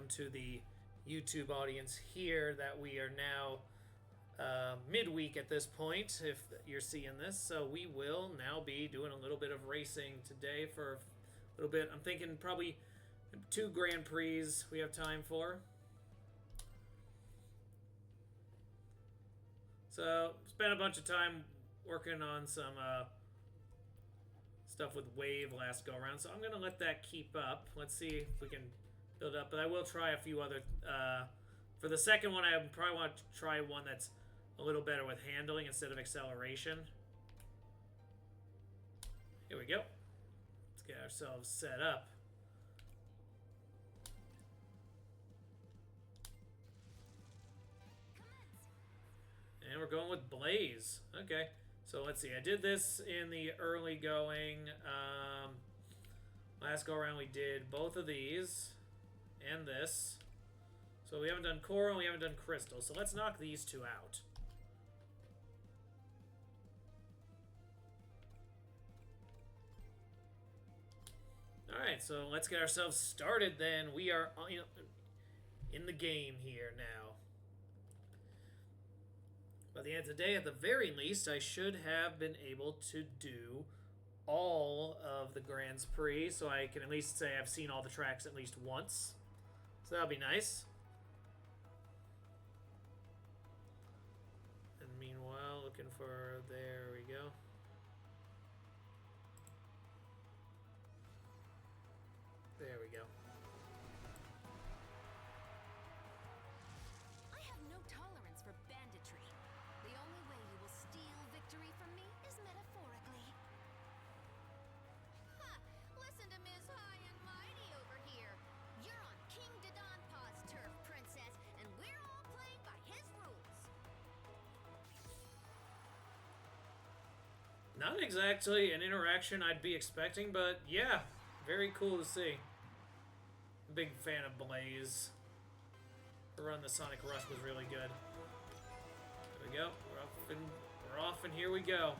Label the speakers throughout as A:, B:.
A: welcome to the YouTube audience here that we are now midweek at this point, if you're seeing this. So we will now be doing a little bit of racing today for a little bit. I'm thinking probably 2 Grand Prix we have time for. So spent a bunch of time working on some stuff with Wave last go around, so I'm gonna let that keep up. Let's see if we can build up, but I will try a few other for the second one. I probably want to try one that's a little better with handling instead of acceleration. Here we go. Let's get ourselves set up. And we're going with Blaze. Okay. So let's see. I did this in the early going. Last go around we did both of these and this. So we haven't done Coral and we haven't done Crystal. So let's knock these 2 out. Alright, so let's get ourselves started then. We are in the game here now. By the end of the day, at the very least, I should have been able to do all of the Grand Prix, so I can at least say I've seen all the tracks at least once. So that'll be nice. And meanwhile, looking for... there we go. There we go.
B: I have no tolerance for banditry. The only way you will steal victory from me is metaphorically.
C: Ha! Listen to Ms. High and Mighty over here. You're on King Dodonpaw's turf, Princess, and we're all playing by his rules.
A: Not exactly an interaction I'd be expecting, but yeah, very cool to see. Big fan of Blaze. Her run the Sonic Rush was really good. There we go. We're off and here we go.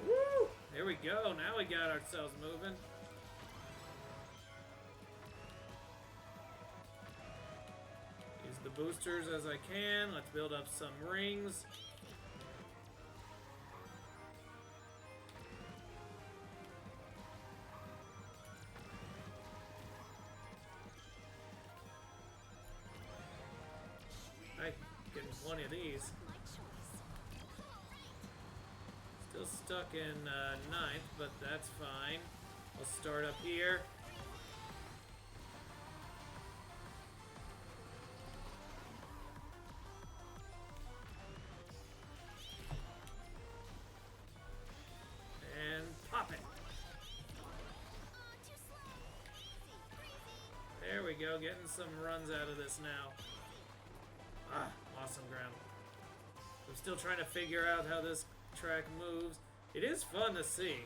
A: Woo! There we go. Now we got ourselves moving. Use the boosters as I can. Let's build up some rings. I'm getting plenty of these. Still stuck in 9th, but that's fine. I'll start up here. And pop it. There we go, getting some runs out of this now. Ah, awesome ground. I'm still trying to figure out how this track moves. It is fun to see.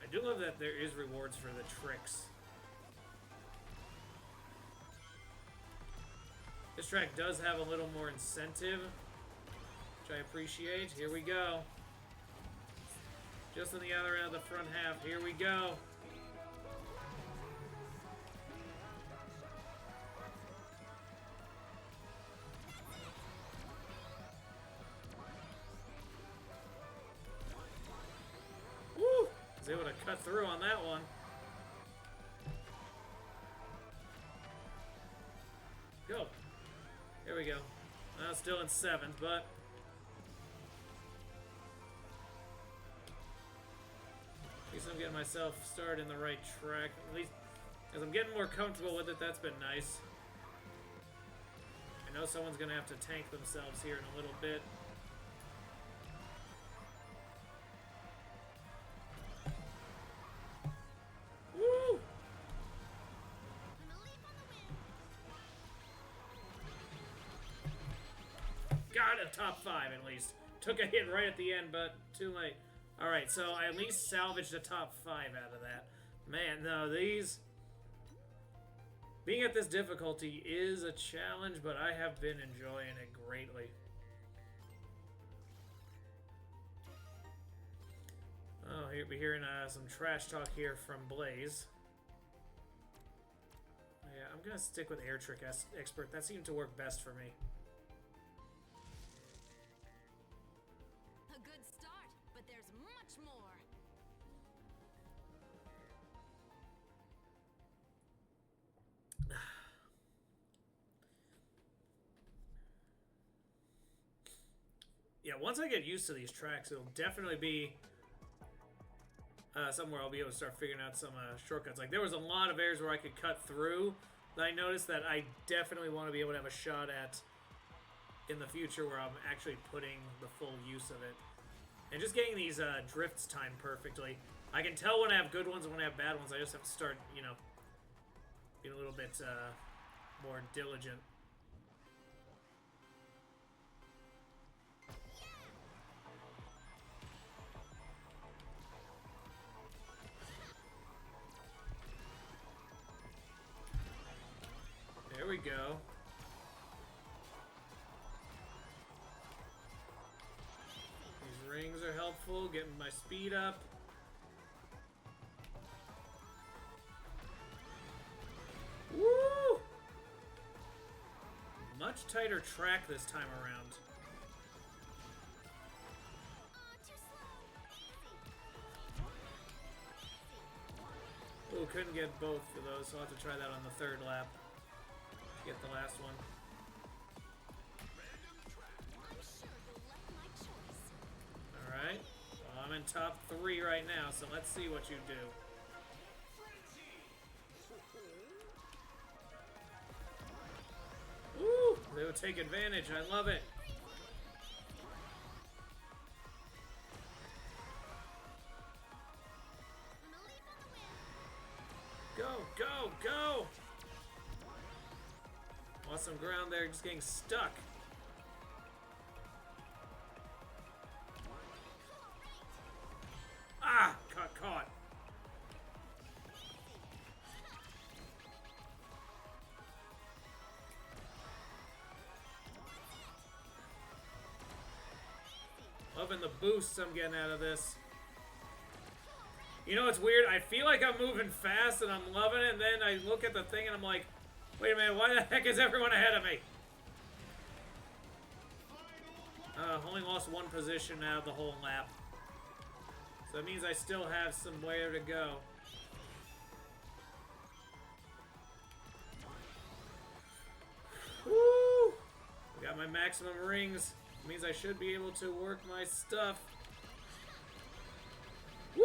A: I do love that there is rewards for the tricks. This track does have a little more incentive, which I appreciate. Here we go. Just on the other end of the front half. Here we go. Woo! I was able to cut through on that one. Go. There we go. Now still in 7th, but at least I'm getting myself started in the right track. At least as I'm getting more comfortable with it, that's been nice. I know someone's going to have to tank themselves here in a little bit. Woo! got a top 5 at least. Took a hit right at the end, but too late. Alright, so I at least salvaged a top 5 out of that. Man, no, these... Being at this difficulty is a challenge, but I have been enjoying it greatly. Oh, here we're hearing some trash talk here from Blaze. Yeah, I'm gonna stick with Air Trick Expert. That seemed to work best for me.
B: A good start, but there's much more.
A: Yeah, once I get used to these tracks, it'll definitely be somewhere I'll be able to start figuring out some shortcuts. Like, there was a lot of areas where I could cut through that I noticed that I definitely want to be able to have a shot at in the future where I'm actually putting the full use of it. And just getting these drifts timed perfectly. I can tell when I have good ones and when I have bad ones. I just have to start, you know, being a little bit more diligent. There we go. These rings are helpful, getting my speed up. Woo! Much tighter track this time around. Ooh, couldn't get both of those, so I'll have to try that on the 3rd lap. Get the last one. Alright. Well, I'm in top 3 right now, so let's see what you do. Woo! They would take advantage. I love it. Go, go, go! Lost some ground there, just getting stuck. Ah! Got caught. Loving the boosts I'm getting out of this. You know what's weird? I feel like I'm moving fast and I'm loving it, and then I look at the thing and I'm like, wait a minute, why the heck is everyone ahead of me? Only lost 1 position out of the whole lap. So that means I still have some way to go. Woo! I got my maximum rings. It means I should be able to work my stuff. Woo!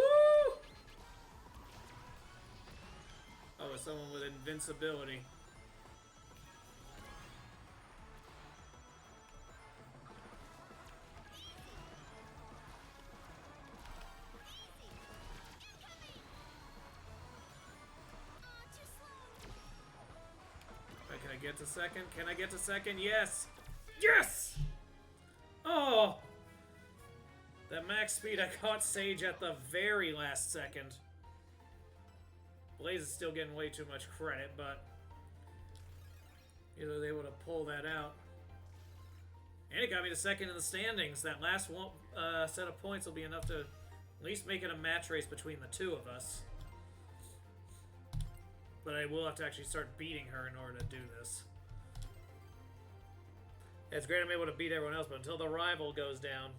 A: Oh, someone with invincibility. Can I get to second? Can I get to second? Yes! Yes! Oh! That max speed, I caught Sage at the very last second. Blaze is still getting way too much credit, but he was able to pull that out. And it got me to second in the standings. That last one, set of points will be enough to at least make it a match race between the two of us. But I will have to actually start beating her in order to do this. It's great I'm able to beat everyone else, but until the rival goes down...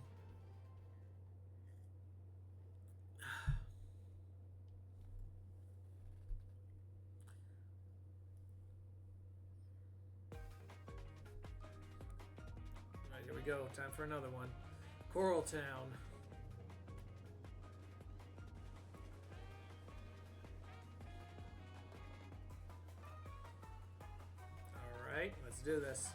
A: Alright, here we go. Time for another one. Coral Town. Alright, let's do this.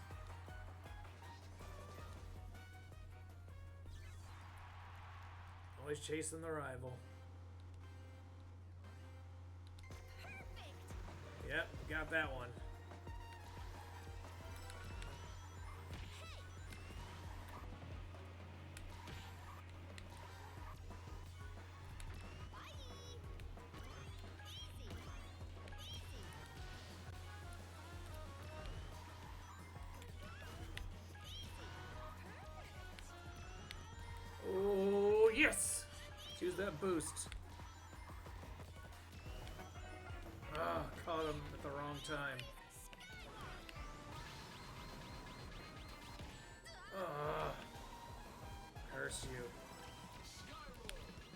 A: Always chasing the rival. Yep, got that one. boost. Oh, caught him at the wrong time. Oh, curse you.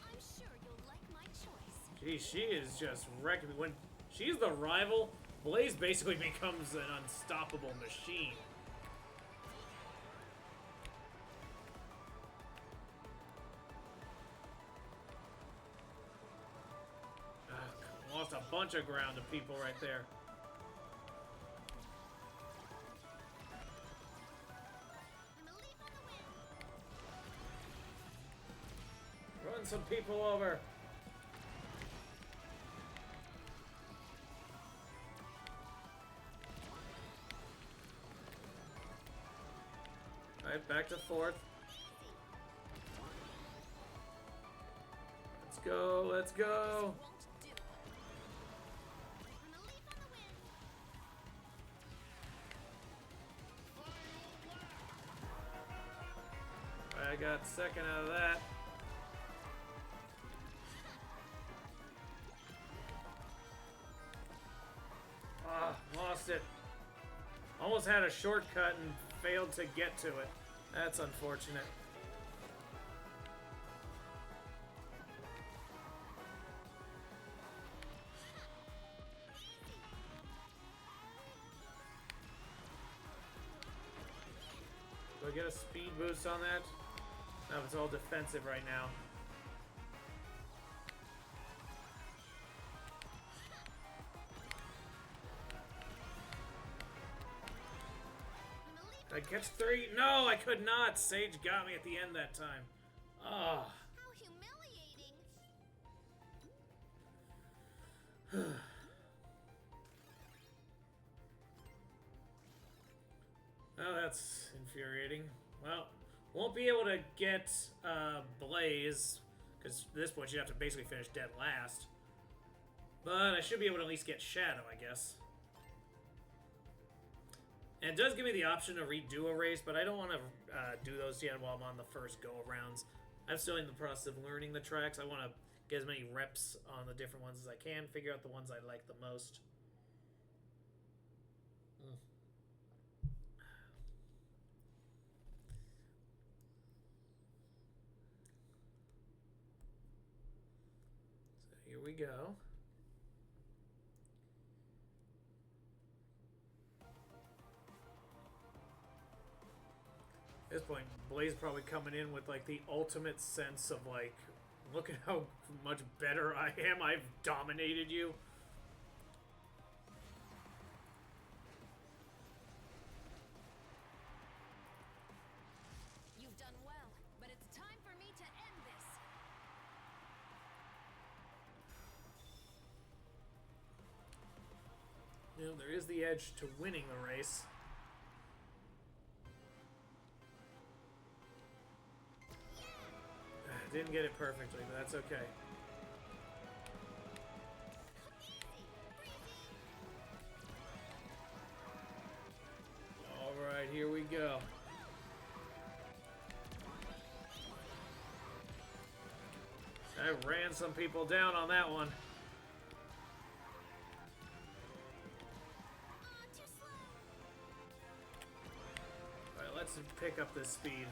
B: I'm sure you'll like my choice.
A: Gee, she is just wrecking me. When she's the rival, Blaze basically becomes an unstoppable machine. Lost a bunch of ground to people right there.
C: I'm a leap on the wind.
A: Run some people over. Alright, back to fourth. Let's go, let's go.
B: Won't do.
C: I'm a leap on the wind.
A: I got second out of that. Ah, lost it. Almost had a shortcut and failed to get to it. That's unfortunate. Do I get a speed boost on that? No, it's all defensive right now.
C: I'm a leap.
A: Did I catch 3? No, I could not. Sage got me at the end that time. Ah.
C: How humiliating.
A: Oh, that's infuriating. Well, won't be able to get Blaze, because at this point you'd have to basically finish dead last. But I should be able to at least get Shadow, I guess. And it does give me the option to redo a race, but I don't want to do those yet while I'm on the first go-arounds. I'm still in the process of learning the tracks. I want to get as many reps on the different ones as I can, figure out the ones I like the most. So here we go. At this point, Blaze probably coming in with like the ultimate sense of like, look at how much better I am. I've dominated you.
B: You've done well, but it's time for me to end this.
A: You know, there is the edge to winning the race. Didn't get it perfectly, but that's okay. Alright, here we go. I ran some people down on that one.
C: Too slow.
A: Alright, let's pick up this speed.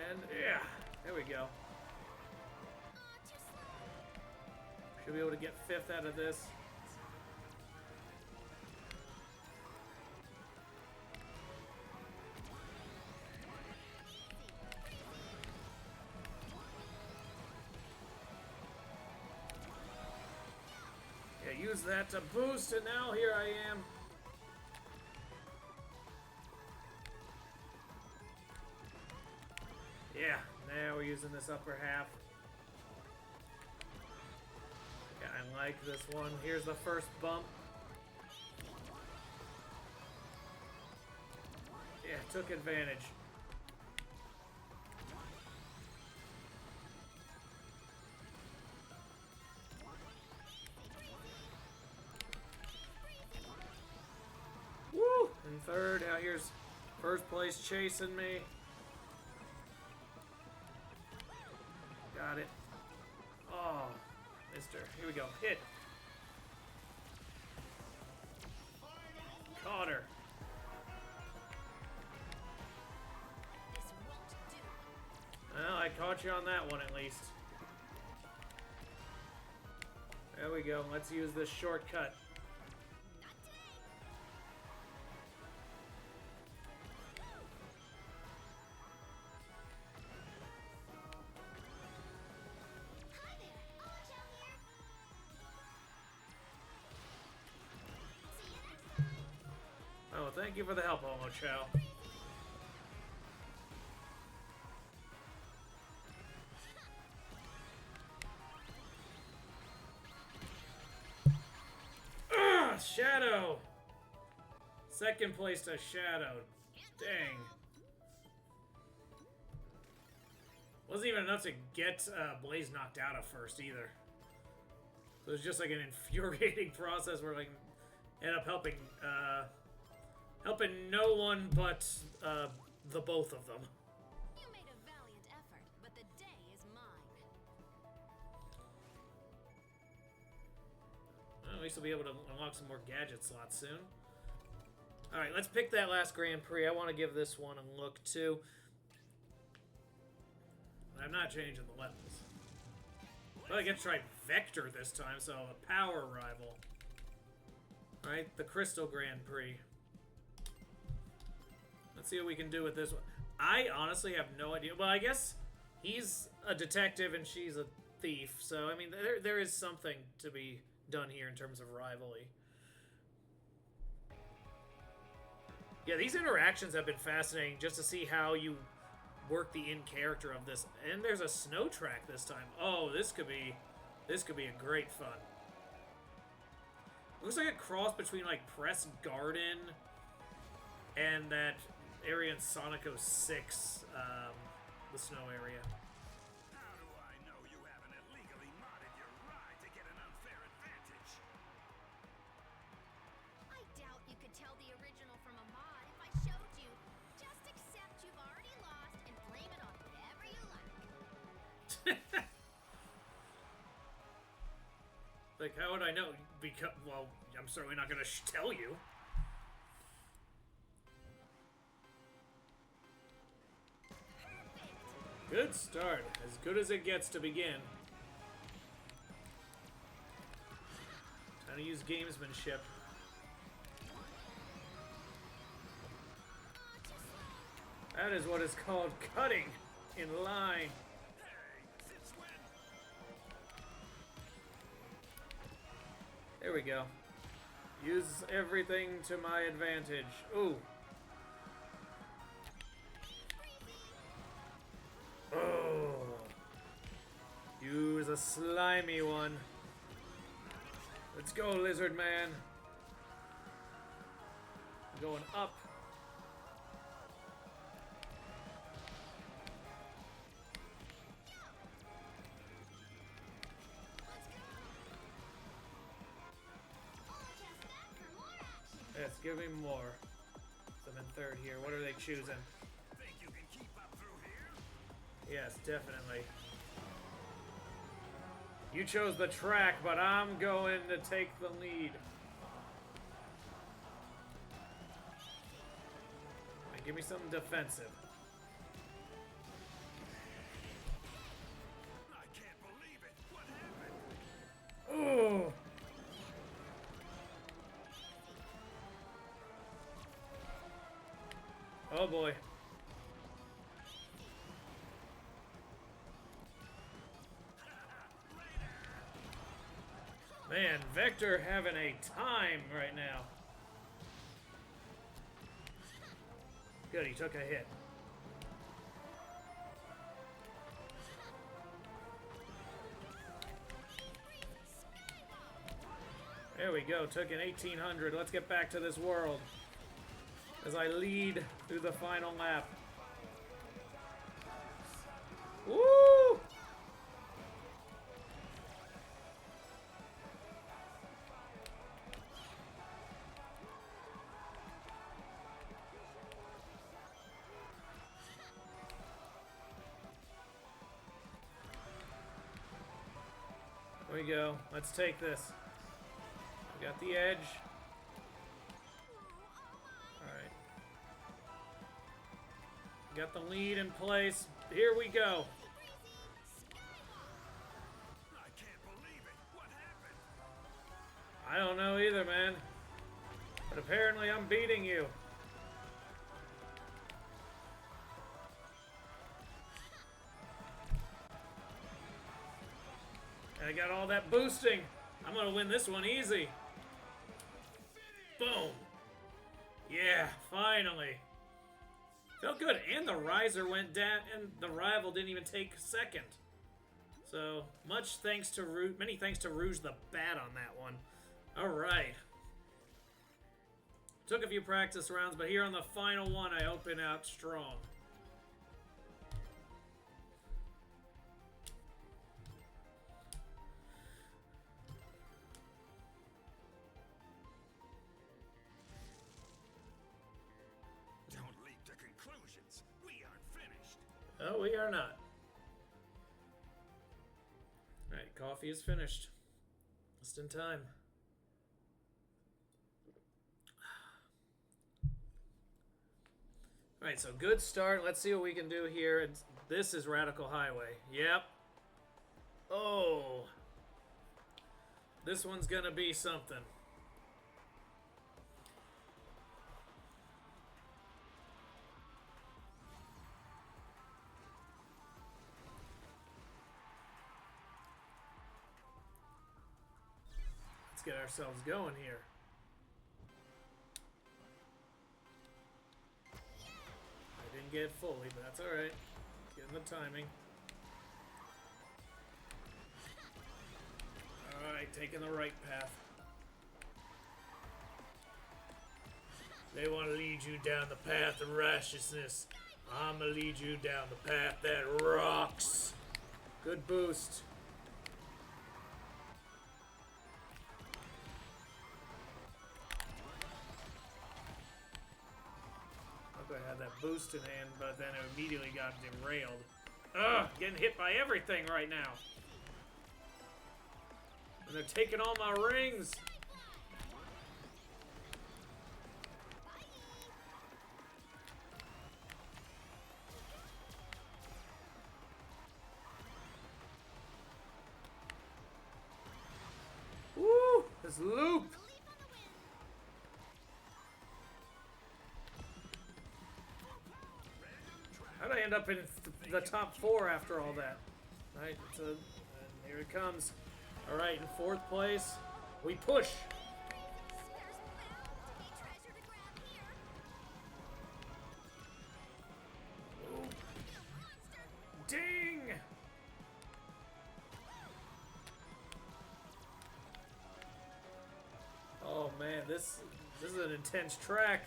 A: And yeah, there we go.
C: Too slow.
A: Should be able to get 5th out of this. Yeah, use that to boost, and now here I am. Yeah, now we're using this upper half. Yeah, I like this one. Here's the first bump. Yeah, took advantage. third. Now here's first place chasing me. Got it. Oh, mister. Here we go. Hit. Caught her.
B: This won't do.
A: Well, I caught you on that one at least. There we go. Let's use this shortcut.
C: Not today. Hi there. Ocho here. See you next time.
A: Oh, thank you for the help, Homo Chow. Shadow! Second place to Shadow. Dang. Wasn't even enough to get Blaze knocked out at first either. So it was just like an infuriating process where like end up helping no one but the both of them.
B: You made a valiant effort, but the day is mine.
A: Well, at least we'll be able to unlock some more gadget slots soon. Alright, let's pick that last Grand Prix. I want to give this one a look too. I'm not changing the levels. But I get to try Vector this time, so a power rival. Alright, the Crystal Grand Prix. Let's see what we can do with this one. I honestly have no idea. Well, I guess he's a detective and she's a thief, so I mean, there is something to be done here in terms of rivalry. Yeah, these interactions have been fascinating just to see how you work the in-character of this. And there's a snow track this time. Oh, this could be a great fun. Looks like a cross between like Press Garden and that area in Sonic 06, the snow area.
D: How do I know you haven't illegally modded your ride to get an unfair advantage?
C: I doubt you could tell the original from a mod if I showed you. Just accept you've already lost and blame it on whatever you like.
A: Like, how would I know? Because, well, I'm certainly not going to tell you. Good start. As good as it gets to begin. Time to use gamesmanship. That is what is called cutting in line.
D: Hey, since when?
A: There we go. Use everything to my advantage. Ooh. Oh. Use a slimy one. Let's go, lizard man. Going up.
C: Just back for more action.
A: Yes, give me more. So I'm in third here. What are they choosing?
D: Think you can keep up through here?
A: Yes, definitely. You chose the track, but I'm going to take the lead. Right, give me something defensive.
D: I can't believe it. What happened?
A: Ooh. Oh boy. Man, Vector having a time right now. Good, he took a hit. There we go, took an 1800. Let's get back to this world as I lead through the final lap. Woo! we go. Let's take this. We got the edge. Alright. Got the lead in place. Here we go.
D: I can't believe it. What happened?
A: I don't know either, man. But apparently I'm beating you. And I got all that boosting. I'm gonna win this one easy. Boom. Yeah, finally. Felt good. And the riser went down, and the rival didn't even take second. So, many thanks to Rouge the Bat on that one. Alright. Took a few practice rounds, but here on the final one, I open out strong.
D: Don't leap to conclusions. We aren't finished.
A: Oh, we are not. Alright, coffee is finished. Just in time. Alright, so good start. Let's see what we can do here. This is Radical Highway. Yep. Oh. This one's gonna be something. Let's get ourselves going here. I didn't get it fully, but that's alright. Getting the timing. Alright, taking the right path. They want to lead you down the path of righteousness. I'm gonna lead you down the path that rocks. Good boost. I had that boost in hand, but then it immediately got derailed. Ugh, getting hit by everything right now. And they're taking all my rings. Woo! This loop! How'd I end up in the top 4 after all that? Right, and here it comes. Alright, in 4th place, we push. Ooh. Ding! Oh man, this is an intense track.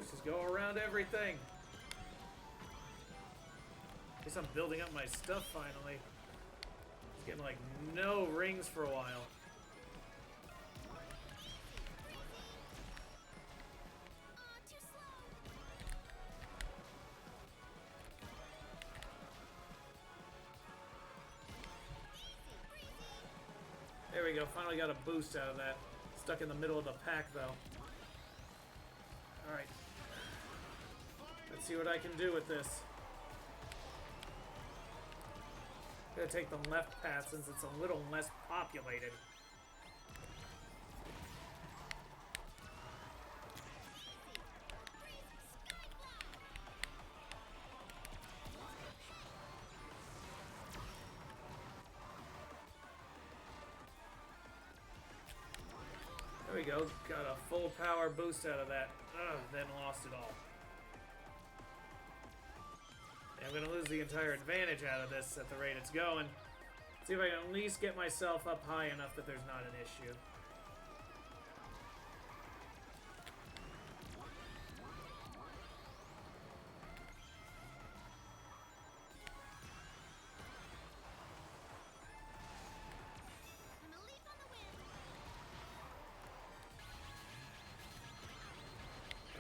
A: Just go around everything. Guess I'm building up my stuff finally. It's getting like no rings for a while. There we go, finally got a boost out of that. Stuck in the middle of the pack though. Alright. Let's see what I can do with this. I'm gonna take the left path since it's a little less populated. There we go. Got a full power boost out of that. Ugh, then lost it all. And I'm going to lose the entire advantage out of this at the rate it's going. See if I can at least get myself up high enough that there's not an issue.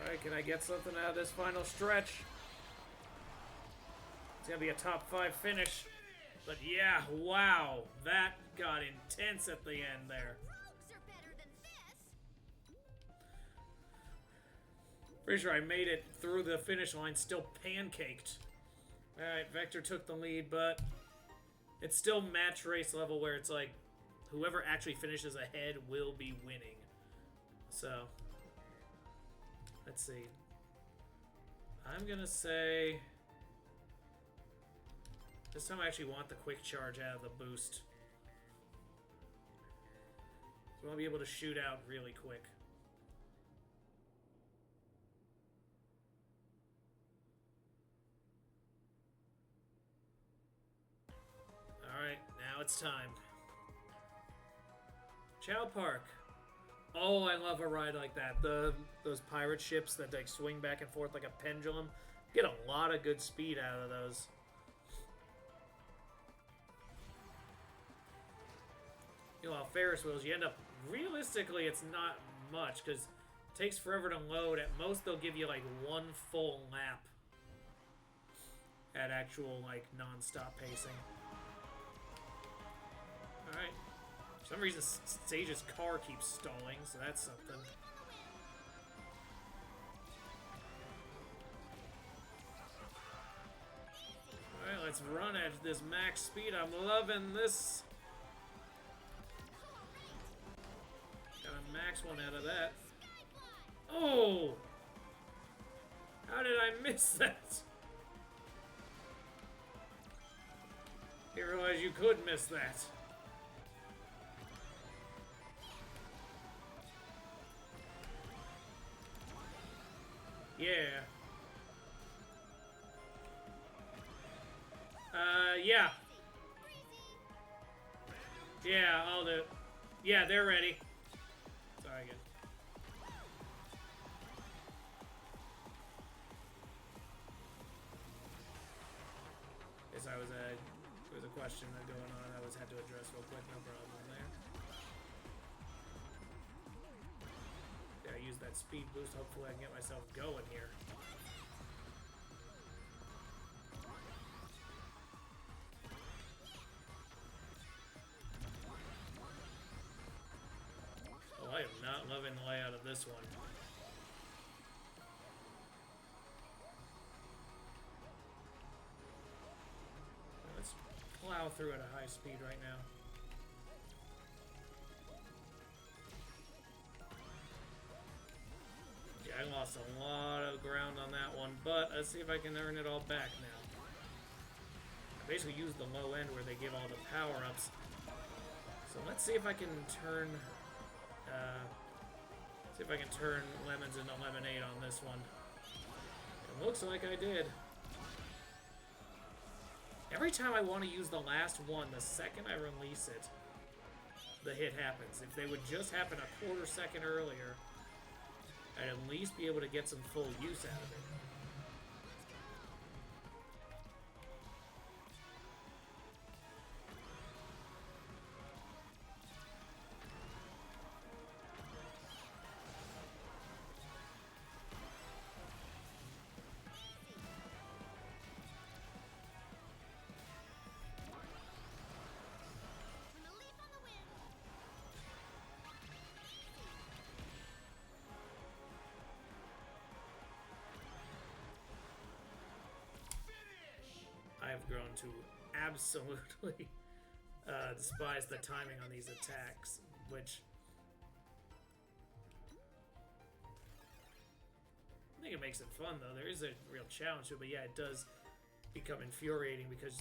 A: Alright, can I get something out of this final stretch? gonna be a top 5 finish. But yeah, wow, that got intense at the end there.
C: Rogues are better than this.
A: Pretty sure I made it through the finish line still pancaked. Alright, Vector took the lead, but it's still match race level where it's like whoever actually finishes ahead will be winning. So, let's see. I'm gonna say this time I actually want the quick charge out of the boost. So I'll be able to shoot out really quick. Alright, now it's time. Chow Park. Oh, I love a ride like that. Those pirate ships that like swing back and forth like a pendulum. Get a lot of good speed out of those. You know, Ferris wheels, you end up, realistically, it's not much, because it takes forever to load. At most, they'll give you, like, one full lap at actual, like, non-stop pacing. Alright. For some reason, Sage's car keeps stalling, so that's something. Alright, let's run at this max speed. I'm loving this. Got a max one out of that. Oh! How did I miss that? Didn't realize you could miss that. Yeah. Yeah. Yeah, I'll do it. Yeah, they're ready. Sorry again. Guess there was a question going on I had to address real quick, no problem there. Gotta use that speed boost, hopefully I can get myself going here. Oh, I am not loving the layout of this one. Let's plow through at a high speed right now. Yeah, I lost a lot of ground on that one, but let's see if I can earn it all back now. I basically used the low end where they give all the power-ups. So let's see if I can turn lemons into lemonade on this one. It looks like I did. Every time I want to use the last one, the second I release it, the hit happens. If they would just happen a quarter second earlier, I'd at least be able to get some full use out of it. I've grown to absolutely despise the timing on these attacks, which I think it makes it fun, though. There is a real challenge to it, but yeah, it does become infuriating because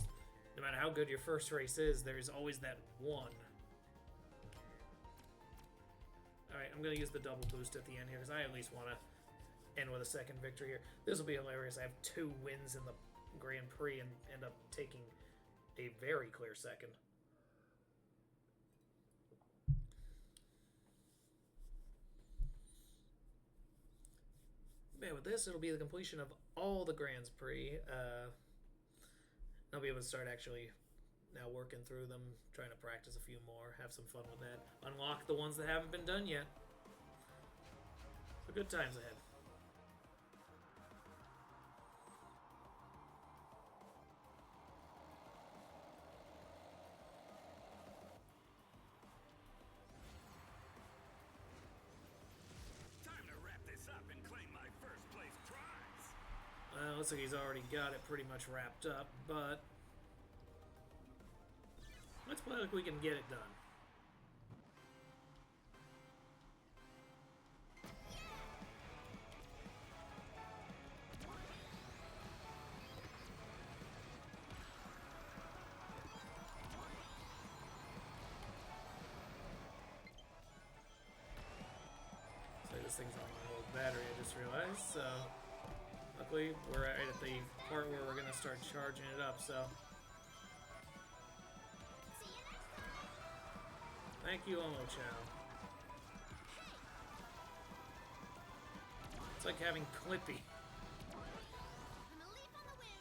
A: no matter how good your first race is, there's always that one. Alright, I'm going to use the double boost at the end here because I at least want to end with a second victory here. This will be hilarious. I have 2 wins in the Grand Prix and end up taking a very clear second. Man, with this, it'll be the completion of all the Grand Prix. I'll be able to start actually now working through them, trying to practice a few more, have some fun with that. Unlock the ones that haven't been done yet. So good times ahead. looks like he's already got it pretty much wrapped up, but let's play like we can get it done. So this thing's on my old battery, I just realized, so luckily we're right at the part where we're gonna start charging it up, so thank you, Omo Chow. It's like having Clippy.
C: I'm a leaf on the wind.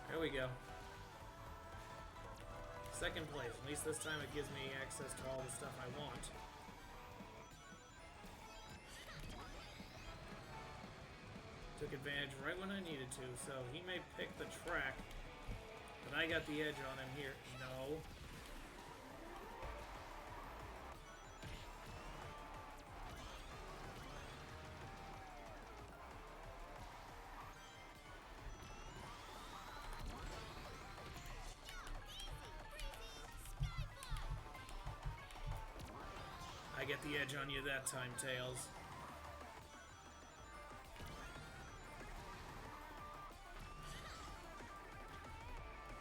A: There we go. Second place. At least this time it gives me access to all the stuff I want. Took advantage right when I needed to, so he may pick the track, but I got the edge on him here. No. I get the edge on you that time, Tails.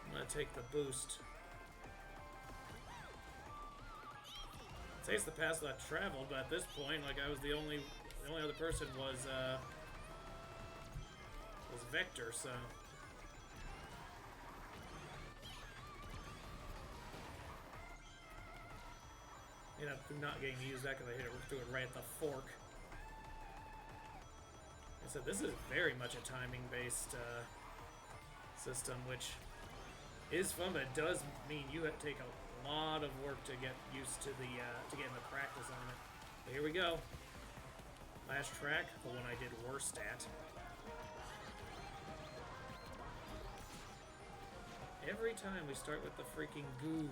A: I'm gonna take the boost. It's the path that I traveled, but at this point, like I was the only other person was Vector, so. Ended up not getting to use that because I threw it right at the fork. I said this is very much a timing-based system, which is fun, but it does mean you have to take a lot of work to get used to the to get into practice on it. But here we go. Last track, the one I did worst at. Every time we start with the freaking goo.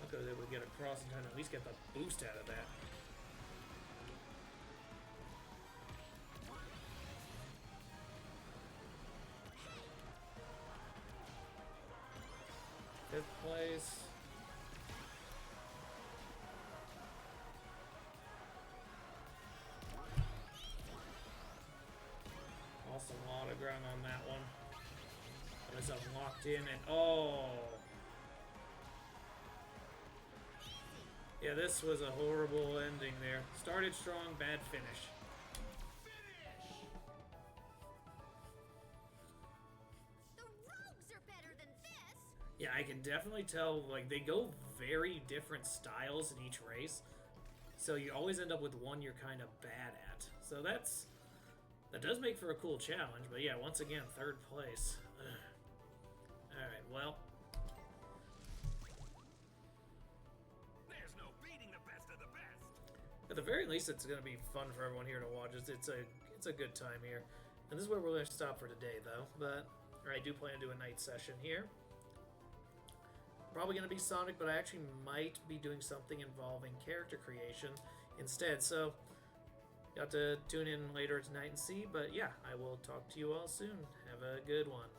A: I was able to get across in time to at least get the boost out of that. Fifth place. Lost a lot of ground on that one. Got myself locked in and oh. Yeah, this was a horrible ending there. Started strong, bad finish.
C: The rogues are better than this.
A: Yeah, I can definitely tell, like, they go very different styles in each race. So you always end up with one you're kind of bad at. So that does make for a cool challenge. But yeah, once again, third place. Alright, well. At the very least, it's going to be fun for everyone here to watch. It's a good time here. And this is where we're going to stop for today, though. But I do plan to do a night session here. Probably going to be Sonic, but I actually might be doing something involving character creation instead. So, you have to tune in later tonight and see. But yeah, I will talk to you all soon. Have a good one.